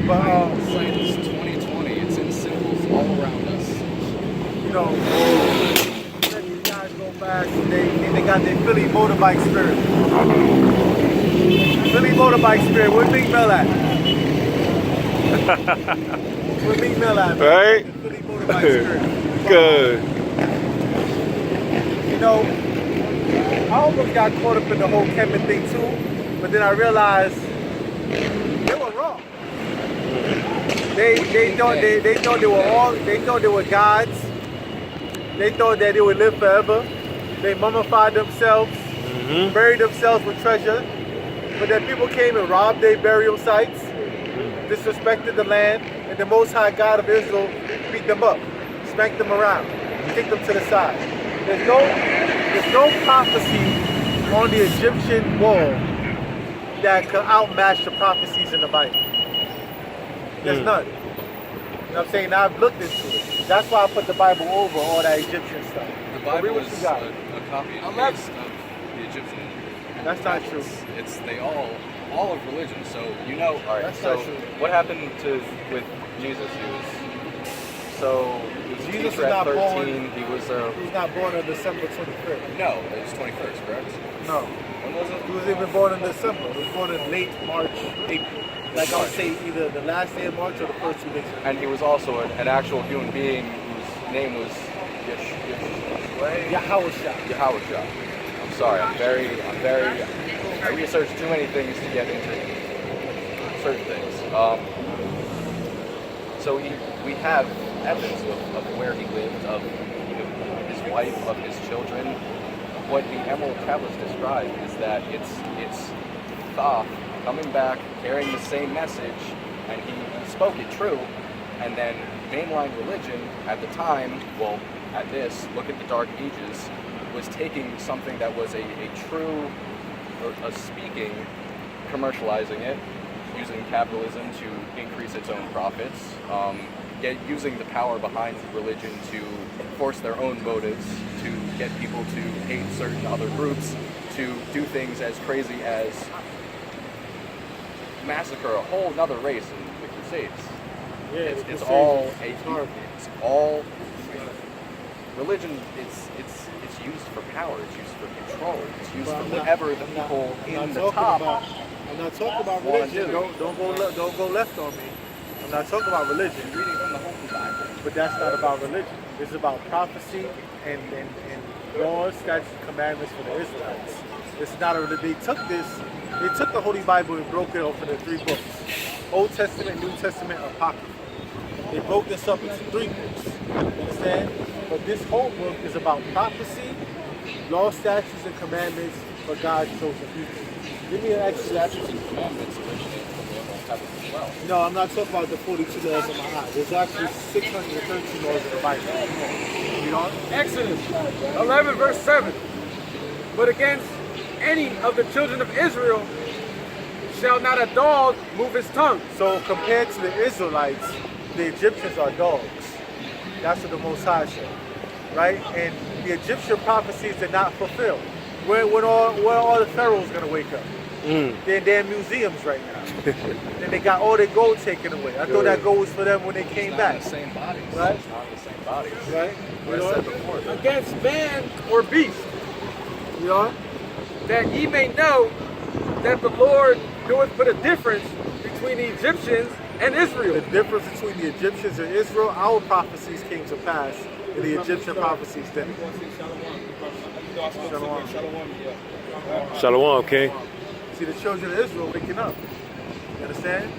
But Since 2020, it's in symbols all around us. you know, these guys go back. They got their Philly motorbike spirit. Philly motorbike spirit. Where Big Mel at? Where Big Mel at? Man? Right? Philly motorbike spirit. Good. You know, I almost got caught up in the whole Kevin thing too, but then I realized they were wrong. They thought they were gods. They thought that they would live forever. They mummified themselves, buried themselves with treasure. But then people came and robbed their burial sites, disrespected the land, and the Most High God of Israel beat them up, spanked them around, kicked them to the side. There's no prophecy on the Egyptian wall that could outmatch the prophecies in the Bible. There's none. You know what I'm saying? Now I've looked into it. That's why I put the Bible over all that Egyptian stuff. The Bible is got. a copy and paste of the Egyptian. That's not true. It's all of religion. So you know. All right. That's So not true. what happened with Jesus? He was Jesus teacher is at not 13. born. He was He was not born on December 25th. No, it was 21st, correct? No. When was it? He was even born in December. He was born in late March, April. Like I would say either the last day of March or the first 2 days of March. and he was also an actual human being whose name was Yahawashah. Yahawashah. I'm sorry. I researched too many things to get into certain things. So we have evidence of where he lived, of his wife, of his children. What the Emerald Tablets describe is that it's Thoth coming back carrying the same message, and he spoke it true, and then mainline religion at the time, well, at this, look at the Dark Ages, was taking something that was a true, a speaking, commercializing it, using capitalism to increase its own profits, using the power behind religion to force their own motives, to get people to hate certain other groups, to do things as crazy as massacre a whole nother race in the Crusades. Yeah, It's all religion. It's used for power. It's used for control. It's used for whatever the people in the top. I'm not talking about wanna religion. do. Don't go left on me. I'm not talking about religion. Reading from the Holy Bible. But that's not about religion. This is about prophecy and laws, statutes, and commandments for the Israelites. This is not a religion. They took the Holy Bible and broke it up into 3 books. Old Testament, New Testament, Apocrypha. They broke this up into 3 books. You understand? But this whole book is about prophecy, law, statutes, and commandments for God's chosen people. Give me an extra Statutes and commandments originate from the Emerald Tablets as well. No, I'm not talking about the 42 laws of my eye. There's actually 613 laws in the Bible. You know? Exodus 11 verse 7. But against any of the children of Israel shall not a dog move his tongue. So compared to the Israelites, the Egyptians are dogs. That's what the Most High said, right? And the Egyptian prophecies did not fulfill. Where are all the pharaohs gonna wake up? They're in their museums right now. And they got all their gold taken away. I thought that gold was for them when they came back. It's not in the same bodies. Right? It's not in the same bodies. Right? What I said before. Against man or beast, You know? that ye may know that the Lord doeth put a difference between the Egyptians and Israel. The difference between the Egyptians and Israel, our prophecies came to pass, and the Egyptian prophecies didn't. Shalom, King. See, the children of Israel waking up. You understand?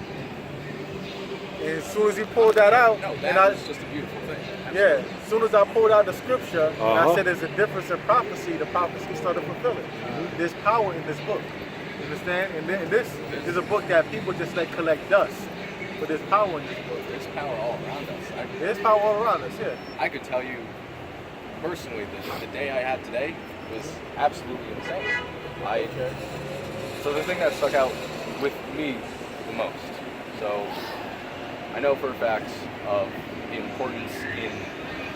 And as soon as he pulled that out, No, and that was just a beautiful thing. yeah, as soon as I pulled out the scripture, and I Uh-huh. said there's a difference in prophecy, the prophecy started fulfilling. There's power in this book. You understand? And this is a book that people just let collect dust. But there's power in this book. There's power all around us. There's power all around us, yeah. I could tell you personally that the day I had today was absolutely insane. So the thing that stuck out with me the most. So I know for a fact of the importance in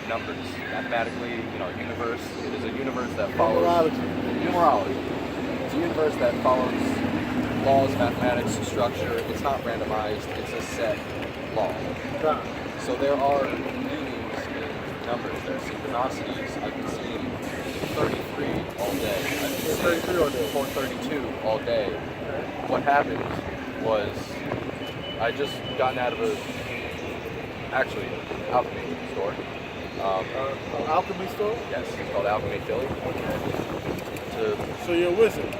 numbers. Mathematically, in our universe, it is a universe that follows numerology. It's a universe that follows laws, mathematics, structure. It's not randomized. It's a set law. So there are meanings in numbers. There's synchronicities. I've been seeing 33 all day. I've been seeing 432 all day. What happened was I just gotten out of actually alchemy store. Alchemy store? Yes, it's called Alchemy Philly. So you're a wizard.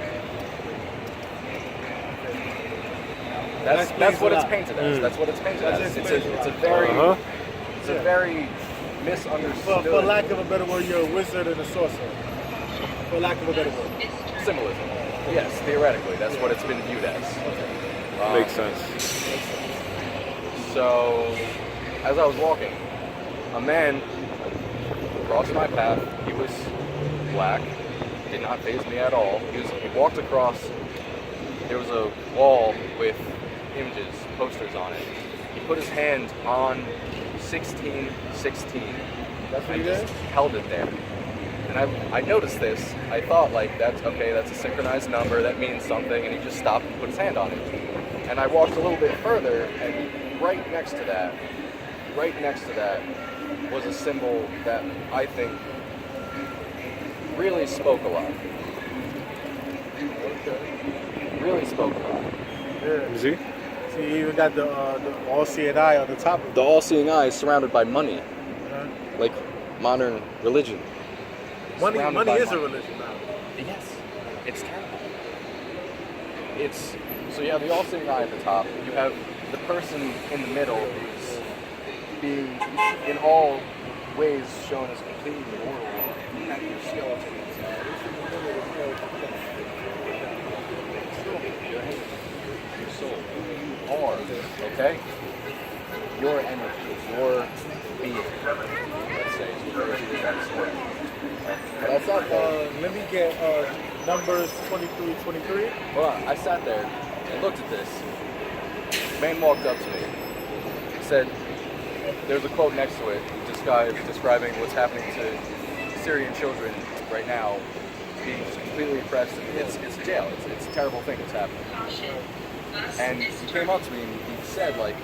That's what it's painted as. That's what it's painted as. It's a very misunderstood. For lack of a better word, you're a wizard and a sorcerer. For lack of a better word. Symbolism. Yes, theoretically, that's what it's been viewed as. Makes sense. So, as I was walking, a man crossed my path. He was black. Did not faze me at all. He walked across. There was a wall with images, posters on it. He put his hand on 1616. That's what and he did? just held it there. And I noticed this. I thought, like, that's okay, that's a synchronized number, that means something, and he just stopped and put his hand on it. And I walked a little bit further, and right next to that was a symbol that I think really spoke a lot. Really spoke a lot. Yeah. See? See, you even got the all-seeing eye on the top of it. The all-seeing eye is surrounded by money, like modern religion. Money Surrounded by is a religion now. Yes, it's terrible. So you have the all-seeing eye at the top. You have the person in the middle who's being, in all ways, shown as completely mortal. You have your skeletons. Your soul. You are, okay? Your energy, your being, let's say, is what we're trying to say. But I sat there. Let me get numbers 2323. Well, I sat there and looked at this. Man walked up to me. He said, there's a quote next to it describing what's happening to Syrian children right now, being just completely oppressed. It's jail. It's a terrible thing that's happening. And he came up to me and he said, like,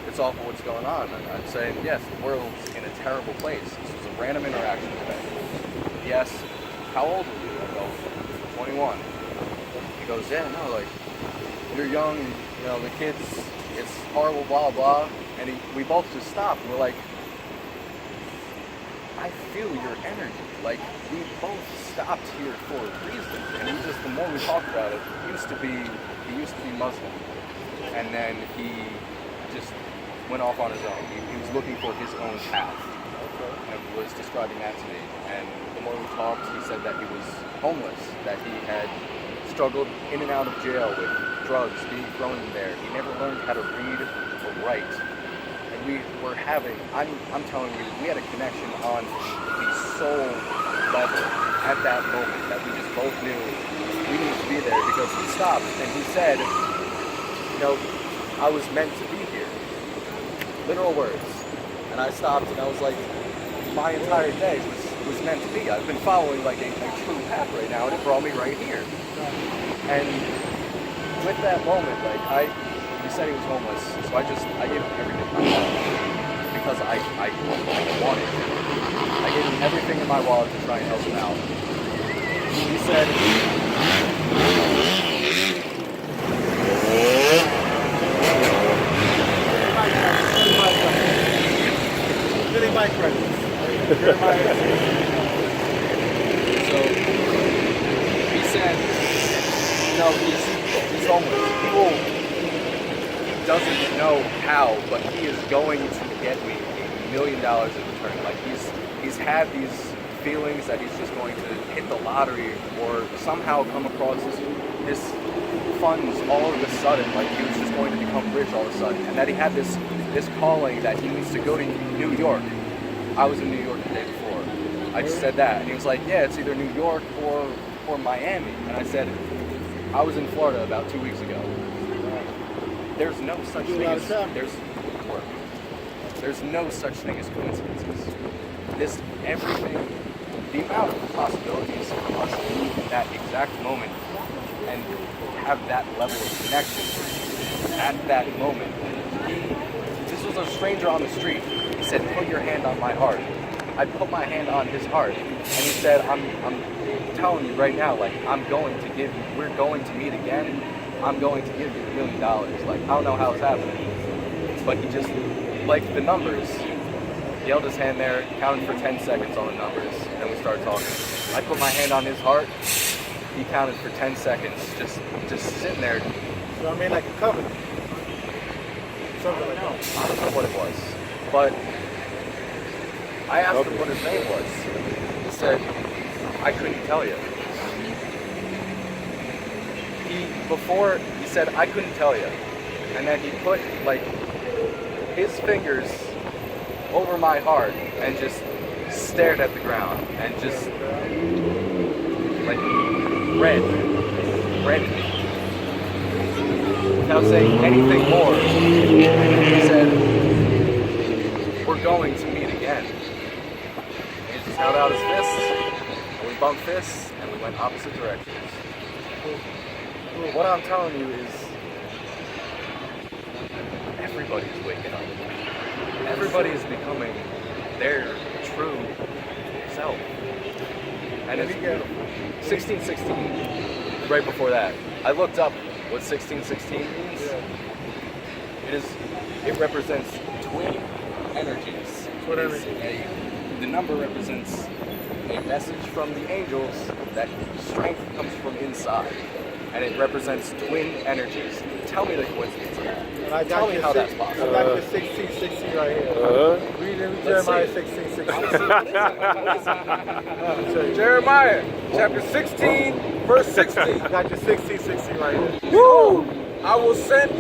it's awful what's going on. And I'm saying, yes, the world's in a terrible place. This was a random interaction today. Yes, how old are you? I go, 21. He goes, yeah, no, like, you're young, you know, the kids, it's horrible, blah, blah. And we both just stopped, and we're like, I feel your energy. Like, we both stopped here for a reason. And the more we talked about it, he used to be Muslim. And then he just went off on his own. He was looking for his own path. And was describing that to me. And the more we talked, he said that he was homeless, that he had struggled in and out of jail with drugs, being thrown in there. He never learned how to read or write. And we were having, I'm telling you, we had a connection on the soul level at that moment that we just both knew we needed to be there, because he stopped and he said, you know, I was meant to be here. Literal words. And I stopped and I was like, my entire day was meant to be. I've been following like a true path right now, and it brought me right here. And with that moment, like he said he was homeless, so I gave him everything in my wallet because I wanted to. I gave him everything in my wallet to try and help him out. He said, Really my credits. So he said, you know, he's homeless. He doesn't know how, but he is going to get me $1 million in return. Like he's had these feelings that he's just going to hit the lottery or somehow come across this funds all of a sudden, like he was just going to become rich all of a sudden, and that he had this calling that he needs to go to New York. I was in New York the day before. I just said that, and he was like, yeah, it's either New York or Miami. And I said, I was in Florida about 2 weeks ago. There's no such thing as there's no such thing as coincidences. Everything, the amount of possibilities for us in that exact moment, and and have that level of connection at that moment. This was a stranger on the street. He said, "Put your hand on my heart." I put my hand on his heart, and he said, I'm telling you right now, like, we're going to meet again. I'm going to give you $1 million. Like, I don't know how it's happening, but he just, like the numbers, he held his hand there, counted for 10 seconds on the numbers, and we started talking. I put my hand on his heart, he counted for 10 seconds, just sitting there. So I mean, like a covenant. Something like that. I don't know what it was, but I asked him what his name was. He said, "I couldn't tell you." He said, "I couldn't tell you." And then he put, like, his fingers over my heart and just stared at the ground and just, like, read me. Without saying anything more, he said, "We're going to meet again." He just held out his fists, and we bumped fists, and we went opposite directions. What I'm telling you is, everybody's waking up. Everybody is becoming their true self. And it's 1616, right before that, I looked up what 1616 means. It represents twin energies. The number represents a message from the angels that strength comes from inside. And it represents twin energies. Tell me the coincidence of that. Tell me how that's possible. I got the 1616 right here. Read Jeremiah 16:16. Jeremiah chapter 16, verse 16. I got your 16:16 right here. Woo! I will send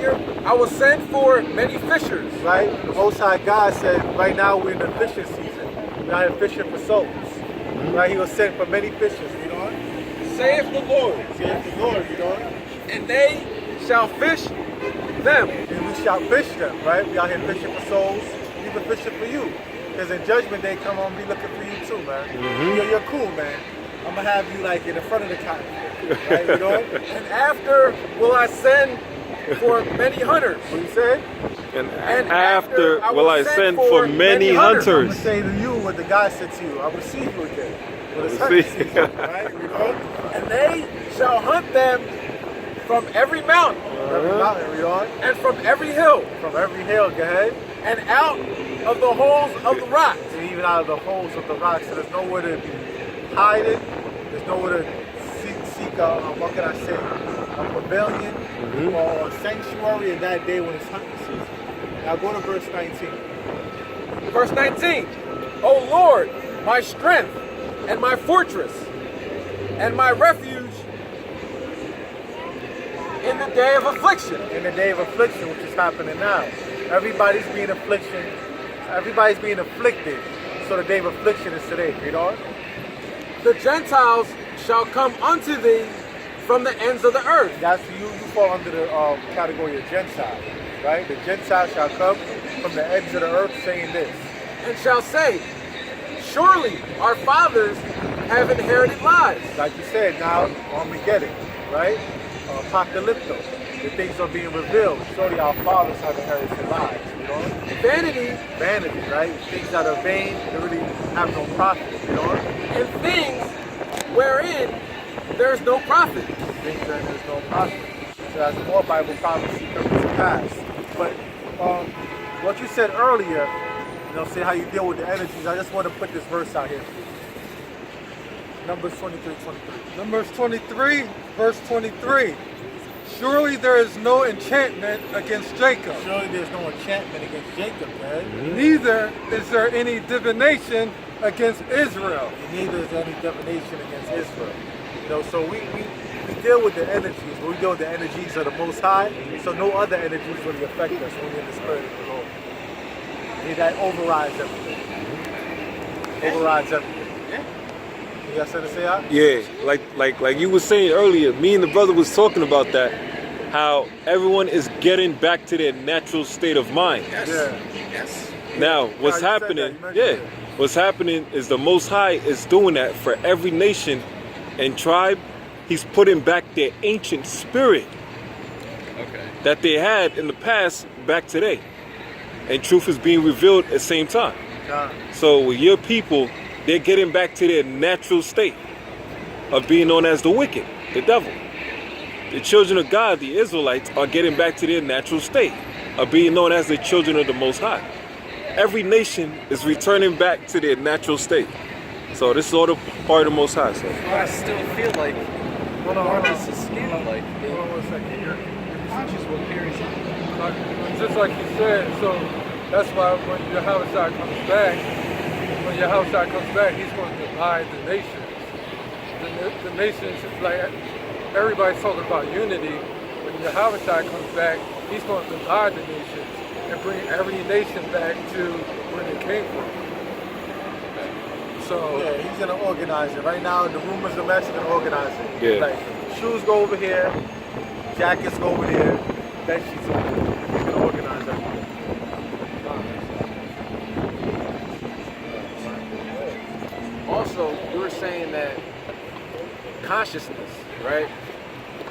for many fishers. Right? The Most High God said, right now we're in the fishing season. We're out here fishing for souls. Right? He will send for many fishers, you know? Saith the Lord. Saith the Lord, you know? And they shall fish them. And we shall fish them, right? We out here fishing for souls, even fishing for you. Because in Judgment Day, come on, be looking for you too, man. You're cool, man. I'm going to have you like in the front of the cotton, right? You know? And after will I send for many hunters. What you say? And after will I send for many I'm hunters. going to say to you what the God said to you. I will see you again. With his hunting season, right? You know? And they shall hunt them from every mountain. Every mountain, you know? And from every hill. From every hill, go ahead. And out of the holes of the rocks. And even out of the holes of the rocks. So there's nowhere to hide it. There's nowhere to seek what can I say, a pavilion or a sanctuary in that day when it's hunting season. Now go to verse 19. Verse 19. O Lord, my strength and my fortress and my refuge in the day of affliction. In the day of affliction, which is happening now. Everybody's being afflicted. So the day of affliction is today, you know? The Gentiles shall come unto thee from the ends of the earth. That's you fall under the category of Gentile, right? The Gentiles shall come from the ends of the earth saying this. And shall say, surely our fathers have inherited lives. Like you said, now Armageddon, right? Apocalypto. The things are being revealed. Surely our fathers have inherited lives, you know? Vanity, right? Things that are vain, they really have no profit, you know? And things wherein there is no profit. Things wherein there is no profit. So that's more Bible prophecy coming to pass. But what you said earlier, you know, say how you deal with the energies, I just want to put this verse out here for you. Numbers 23:23. Numbers 23, verse 23. Surely there is no enchantment against Jacob. Surely there's no enchantment against Jacob, man. Neither is there any divination against Israel. Neither is there any divination against Israel. You know, so we deal with the energies, but we deal with the energies of the Most High, so no other energies really affect us when we're in the Spirit of the Lord. And that overrides everything. Overrides everything. You got something to say, Al? Yeah, like you were saying earlier, me and the brother was talking about that, how everyone is getting back to their natural state of mind. Yes. Yeah. Yes. Now, what's happening, what's happening is the Most High is doing that for every nation and tribe he's putting back their ancient spirit Okay. that they had in the past back today. And truth is being revealed at the same time. So with your people, they're getting back to their natural state of being known as the wicked, the devil. The children of God, the Israelites, are getting back to their natural state of being known as the children of the Most High. Every nation is returning back to their natural state. So this is all the part of the Most High. So. But I still feel like regardless of skin, like Hold on 1 second. which is what carries on. Just like you said, so that's why when Yahushua comes back, he's going to divide the nations. The nations, like everybody's talking about unity. When Yahushua comes back, he's going to divide the nations and bring every nation back to where they came from. So Yeah, he's gonna organize it. Right now, the rumors are he's gonna organize it. Yeah. Like shoes go over here, jackets go over there, bed sheets over there. He's gonna organize everything. Also, you were saying that consciousness, right?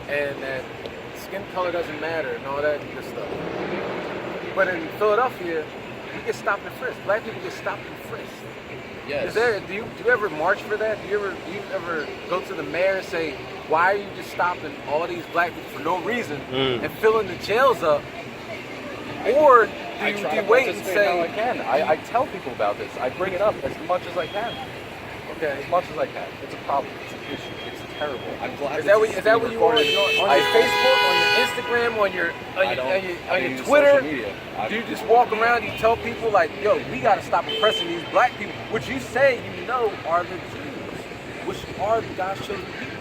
And that skin color doesn't matter and all that good stuff. But in Philadelphia, we get stopped and frisked. Black people get stopped and frisked. Yes. Do you ever march for that? Do you ever go to the mayor and say, why are you just stopping all these black people for no reason and filling the jails up? Or do I you try to wait and participate how I say, can. I tell people about this. I bring it up as much as I can. okay, As much as I can. It's a problem. It's an issue. It's terrible. I'm glad is that what you are on recorded. your Facebook, on your Instagram, on your use Twitter? social media. Do you just walk around and you tell people like, yo, we gotta stop oppressing these black people, which you say you know are the Jews, which are the God's chosen people.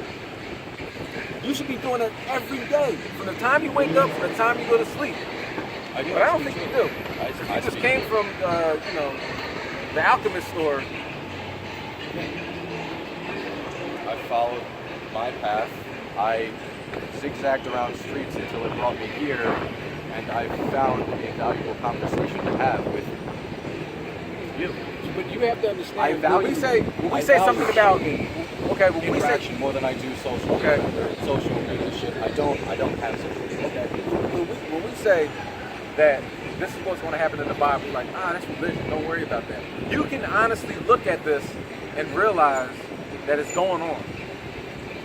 You should be doing it every day, from the time you wake up to the time you go to sleep. But I don't think you do. You just came from, the alchemist store. I followed my path. I zigzagged around streets until it brought me here, and I found a valuable conversation to have with you. But you have to understand. I value. When we say something about, okay, when we say, interaction more than I do social. Okay. Social media shit. I don't have social media. okay, when we say that this is what's going to happen in the Bible, like, that's religion. Don't worry about that. You can honestly look at this and realize that it's going on.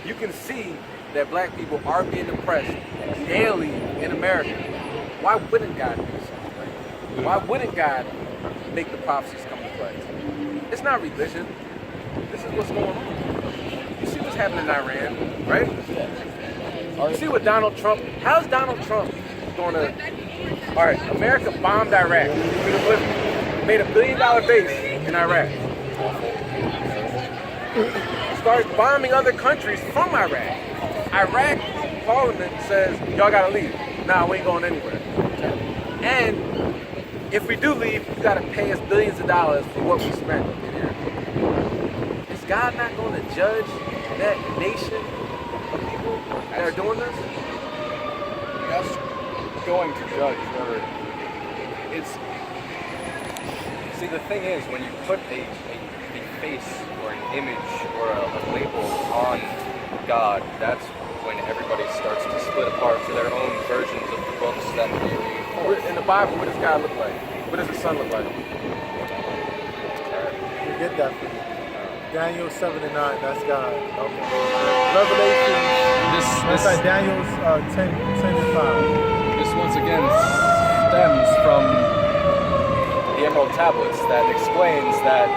You can see that black people are being oppressed daily in America. Why wouldn't God do something? Why wouldn't God make the prophecies come to play? It's not religion. This is what's going on. You see what's happening in Iran, right? You see what Donald Trump, how's Donald Trump going to, all right, America bombed Iraq. Made $1 billion base in Iraq. Started bombing other countries from Iraq. Iraq parliament says, y'all gotta leave. Nah, we ain't going anywhere. And if we do leave, you gotta pay us billions of dollars for what we spent in here. Is God not going to judge that nation of people that are doing this? That's going to judge whether it's. See, the thing is, when you put a face or an image or a label on God, that's when everybody starts to split apart to their own versions of the books that they read. In the Bible, what does God look like? What does the sun look like? You get that from you. Daniel 7 and 9, that's God. Okay. Revelation, that's like Daniel's 10 and 5. This once again stems from the Emerald Tablets that explains that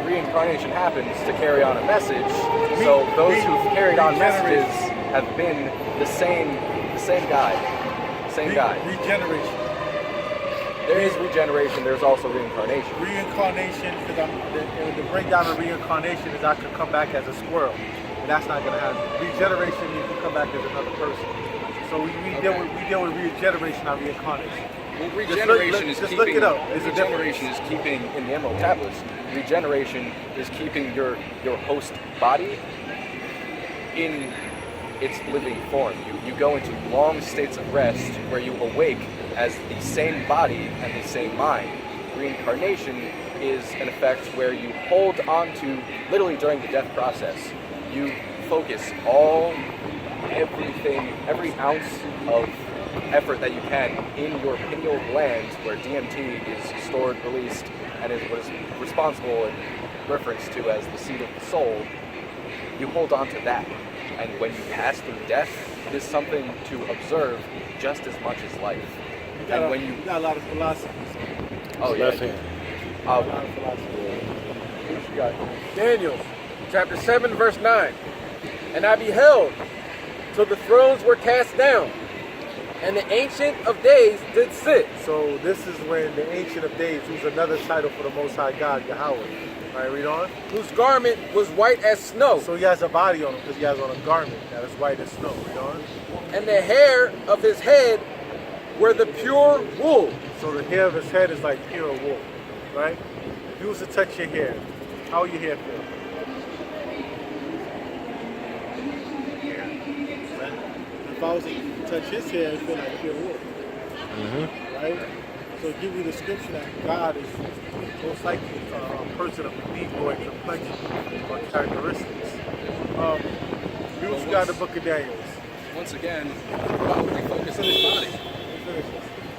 reincarnation happens to carry on a message. So those who've carried on messages have been the same guy. Same guy. Regeneration. There is regeneration, there's also reincarnation. Reincarnation, because the breakdown of reincarnation is I could come back as a squirrel. And that's not going to happen. Regeneration means you come back as another person. So we deal with regeneration, not reincarnation. Well, regeneration just look it up. It's a regeneration is keeping In the Emerald Tablets, regeneration is keeping your host body in its living form. You go into long states of rest where you awake as the same body and the same mind. Reincarnation is an effect where you hold on to, literally during the death process, you focus every ounce of effort that you can in your pineal glands, where DMT is stored, released, and is what is responsible and referenced to as the seat of the soul, you hold on to that. And when you pass through death, it is something to observe just as much as life. You got a lot of philosophy. Oh, yeah. Left hand. A lot of philosophy. What you got? Daniel, chapter 7, verse 9. And I beheld till the thrones were cast down, and the Ancient of Days did sit. So this is when the Ancient of Days, who's another title for the Most High God, Yahweh. All right, read on. Whose garment was white as snow, So he has a body on him because he has on a garment that is white as snow. Read on. and the hair of his head were the pure wool. So the hair of his head is like pure wool, right? If you was to touch your hair, how would your hair feel? If I was to touch his hair, it would feel like pure wool. Right? So give you the description that God is most likely a person of Negroid complexion or characteristics. You also got the book of Daniel. Once again, why would we focus on his body?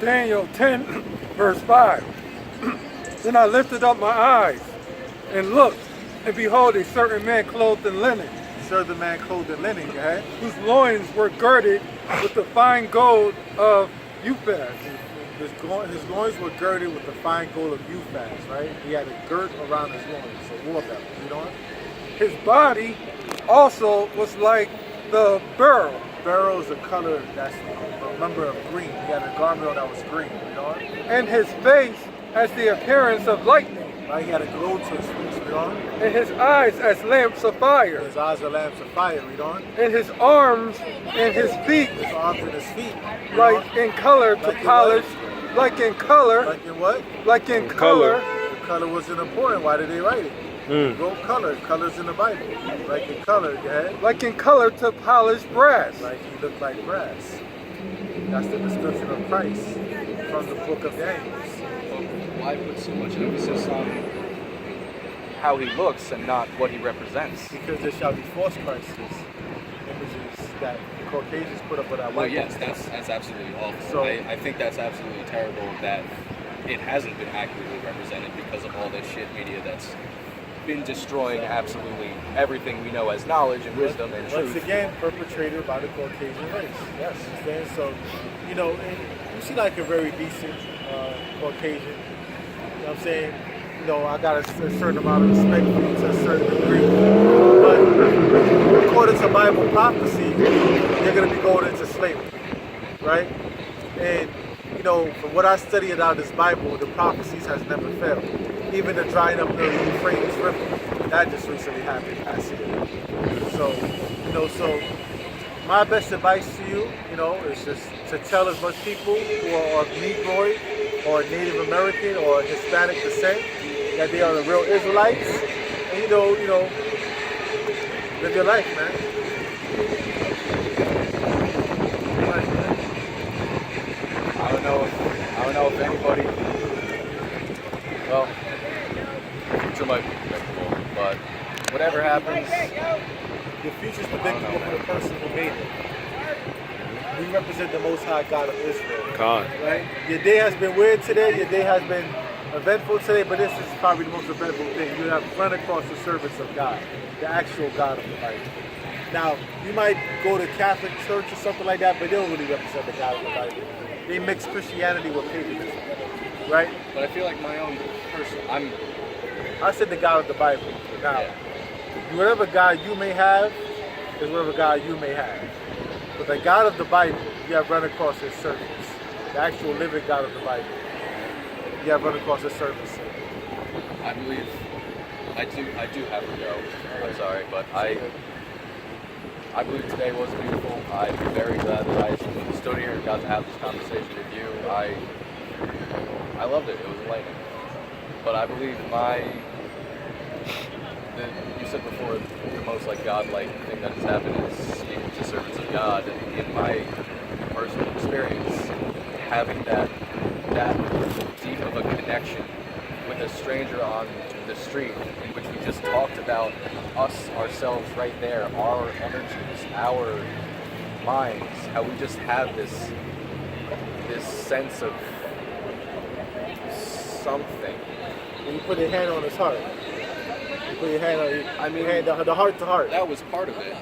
Daniel 10, verse 5. Then I lifted up my eyes and looked, and behold, a certain man clothed in linen, Serve the man clothed in linen, go ahead. whose loins were girded with the fine gold of Uphaz. His loins were girded with the fine gold of Uphaz, right? He had a girt around his loins, so war belt. You know? His body also was like the beryl, Beryl is a color that's a member of green. He had a garment on that was green, you know? and his face has the appearance of lightning, Right? He had a glow to his face, you know? and his eyes as lamps of fire, His eyes are lamps of fire, you know? and his arms and his feet His arms and his feet. You like know? in color to Like in polish, like in color, Like in what? like in Color. color, The color wasn't important. Why did they write it? Go color. Color's in the Bible. Like in color, go ahead. like in color to polished brass. Like he looked like brass. That's the description of Christ from the book of Daniel. But why put so much emphasis on how he looks and not what he represents. Because there shall be false Christs, images that the Caucasians put up with that Oh white yes, people. that's absolutely awful. So- I think that's absolutely terrible that it hasn't been accurately represented because of all this shit media that's Been destroying absolutely everything we know as knowledge and wisdom and Once truth. again, perpetrated by the Caucasian race. Yes, understand? So, you know, and you see like a very decent Caucasian. You know what I'm saying? You know, I got a certain amount of respect for you to a certain degree. But according to Bible prophecy, they're going to be going into slavery, right? And, you know, from what I study about this Bible, the prophecies has never failed. Even the drying up the Euphrates River, that just recently happened last year. So, you know, so my best advice to you, you know, is just to tell as much people who are of Negroid or Native American or Hispanic descent that they are the real Israelites. And, you know, live your life, man. I don't know if anybody. Well, the future might be predictable, but whatever happens, The future's predictable for the person who made it. We represent the Most High God of Israel. God. Right? Your day has been weird today. Your day has been eventful today, but this is probably the most eventful thing. You have run across the servants of God, the actual God of the Bible. Now, you might go to Catholic church or something like that, but they don't really represent the God of the Bible. They mix Christianity with paganism, right? but I feel like my own personal I said the God of the Bible. Now, whatever God you may have is whatever God you may have. But the God of the Bible, you have run across his servants. The actual living God of the Bible. You have run across his servants. I believe I do have to go. I'm sorry, but I believe today was beautiful. I'm very glad that I stood here and got to have this conversation with you. I loved it. It was enlightening. But I believe you said before, the most like godlike thing that has happened is speaking to servants of God. And in my personal experience, having that deep of a connection with a stranger on the street, in which we just talked about us ourselves right there, our energies, our minds, how we just have this sense of something. When you put your hand on his heart, you put your hand on the heart to heart. That was part of it,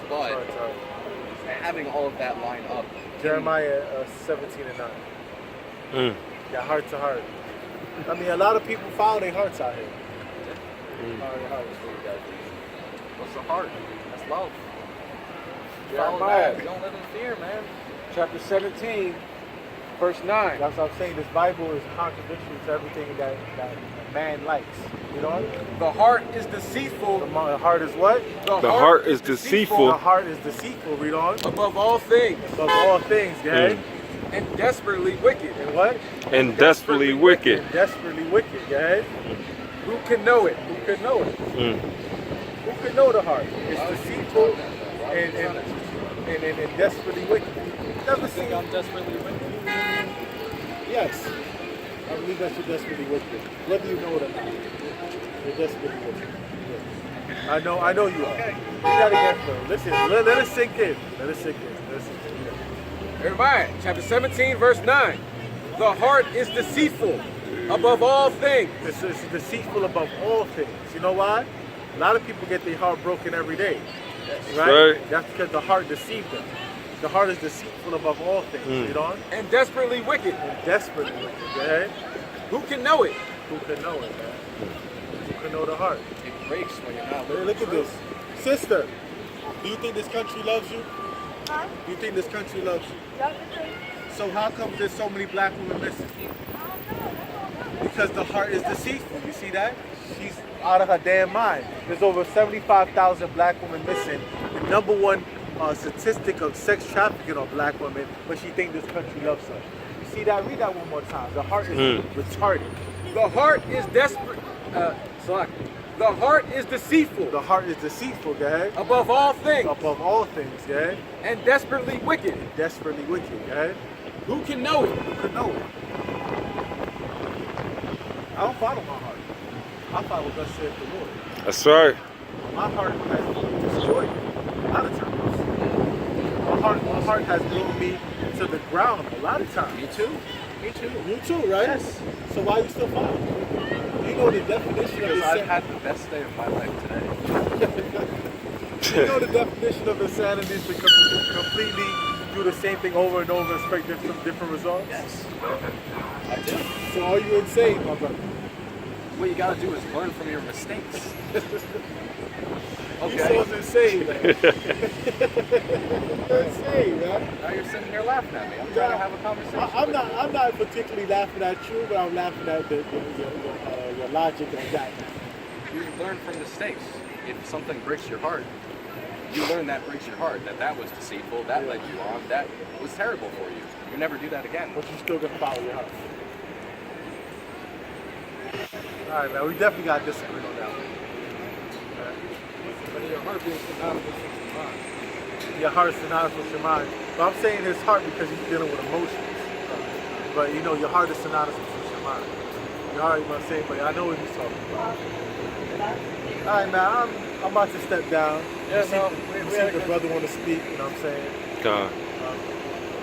but Heart to heart. having all of that line up. Jeremiah 17:9. Yeah, heart to heart. I mean, a lot of people follow their hearts out here. Follow their hearts. What's the heart? That's love. Jeremiah. Follow that. You don't live in fear, man. Chapter 17, verse 9. That's what I'm saying. This Bible is contradictory to everything that man likes. You know? The heart is deceitful. The heart is what? The heart is deceitful. The heart is deceitful. Read on. Above all things. Above all things, okay? And desperately wicked. And what? And desperately wicked. And desperately wicked, okay? Who can know it? Who could know it? Who could know the heart? It's deceitful and desperately wicked. Never seen. I'm desperately wicked. Yes. I believe that you're desperately wicked. Whether you know it or not. You're desperately wicked. Yeah. I know you are. You gotta get through. Listen, let it sink in. Let it sink in. Let it sink in. Jeremiah, chapter 17, verse 9. The heart is deceitful above all things. It's deceitful above all things. You know why? A lot of people get their heart broken every day. Right? That's because the heart deceived them. The heart is deceitful above all things. You know? And desperately wicked. And desperately wicked. Okay? Who can know it? Who can know it, man? Who can know the heart? It breaks when you're not Hey, living look at true. this. Sister, do you think this country loves you? Huh? Do you think this country loves you? Y'all can say, So how come there's so many black women missing? Because the heart is deceitful. You see that? She's out of her damn mind. There's over 75,000 black women missing. The number one statistic of sex trafficking on black women, but she thinks this country loves her. You see that? Read that one more time. The heart is retarded. The heart is desperate. The heart is deceitful. The heart is deceitful, guys. Above all things. Above all things, guys. And desperately wicked. Desperately wicked, guys. Who can know it? Who could know it? I don't follow my heart. I follow what God said the Lord. That's right. My heart has destroyed me a lot of times. My heart has blown me to the ground a lot of times. Me too. Me too. You too, right? Yes. So why you still follow? You know the definition Because of I've insanity. had the best day of my life today. You know the definition of insanity is to completely do the same thing over and over and expect different results? Yes. I do. So are you insane, my brother? What you gotta do is learn from your mistakes. You so insane, man. Insane, man. Now you're sitting here laughing at me. I'm trying to have a conversation. I'm not particularly laughing at you, but I'm laughing at the logic of that. You learn from mistakes. If something breaks your heart, you learn that breaks your heart. That was deceitful. That led you on. That was terrible for you. You never do that again. But you still gonna follow your heart. All right, man. We definitely got to disagree on that one. But your heart being synonymous with your mind. Your heart's synonymous with your mind. But I'm saying his heart because he's dealing with emotions. But you know, your heart is synonymous with your mind. You already want to say, but I know what he's talking about. All right, man. I'm about to step down. Yeah, see if the brother want to speak. You know what I'm saying? God.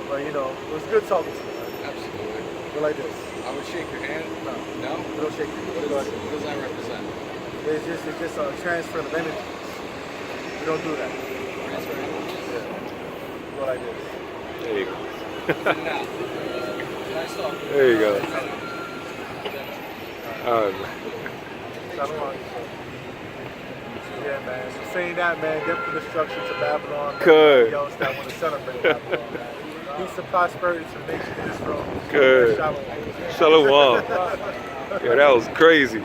But you know, it was good talking to you. Man. Absolutely. Go like this. I would shake your hand. No? We don't shake your hand. What does that represent? It's just a transfer of energy. We don't do that. Transfer energy. Yeah. Go like this. There you go. Now, nice talk. There you go. All right, man. Yeah, man. So saying that, man, get the destruction to Babylon. Good. Everybody else that want to celebrate Babylon, man. Peace and prosperity to the nation in this room. Good. Shalom. Shalom. Yeah, that was crazy.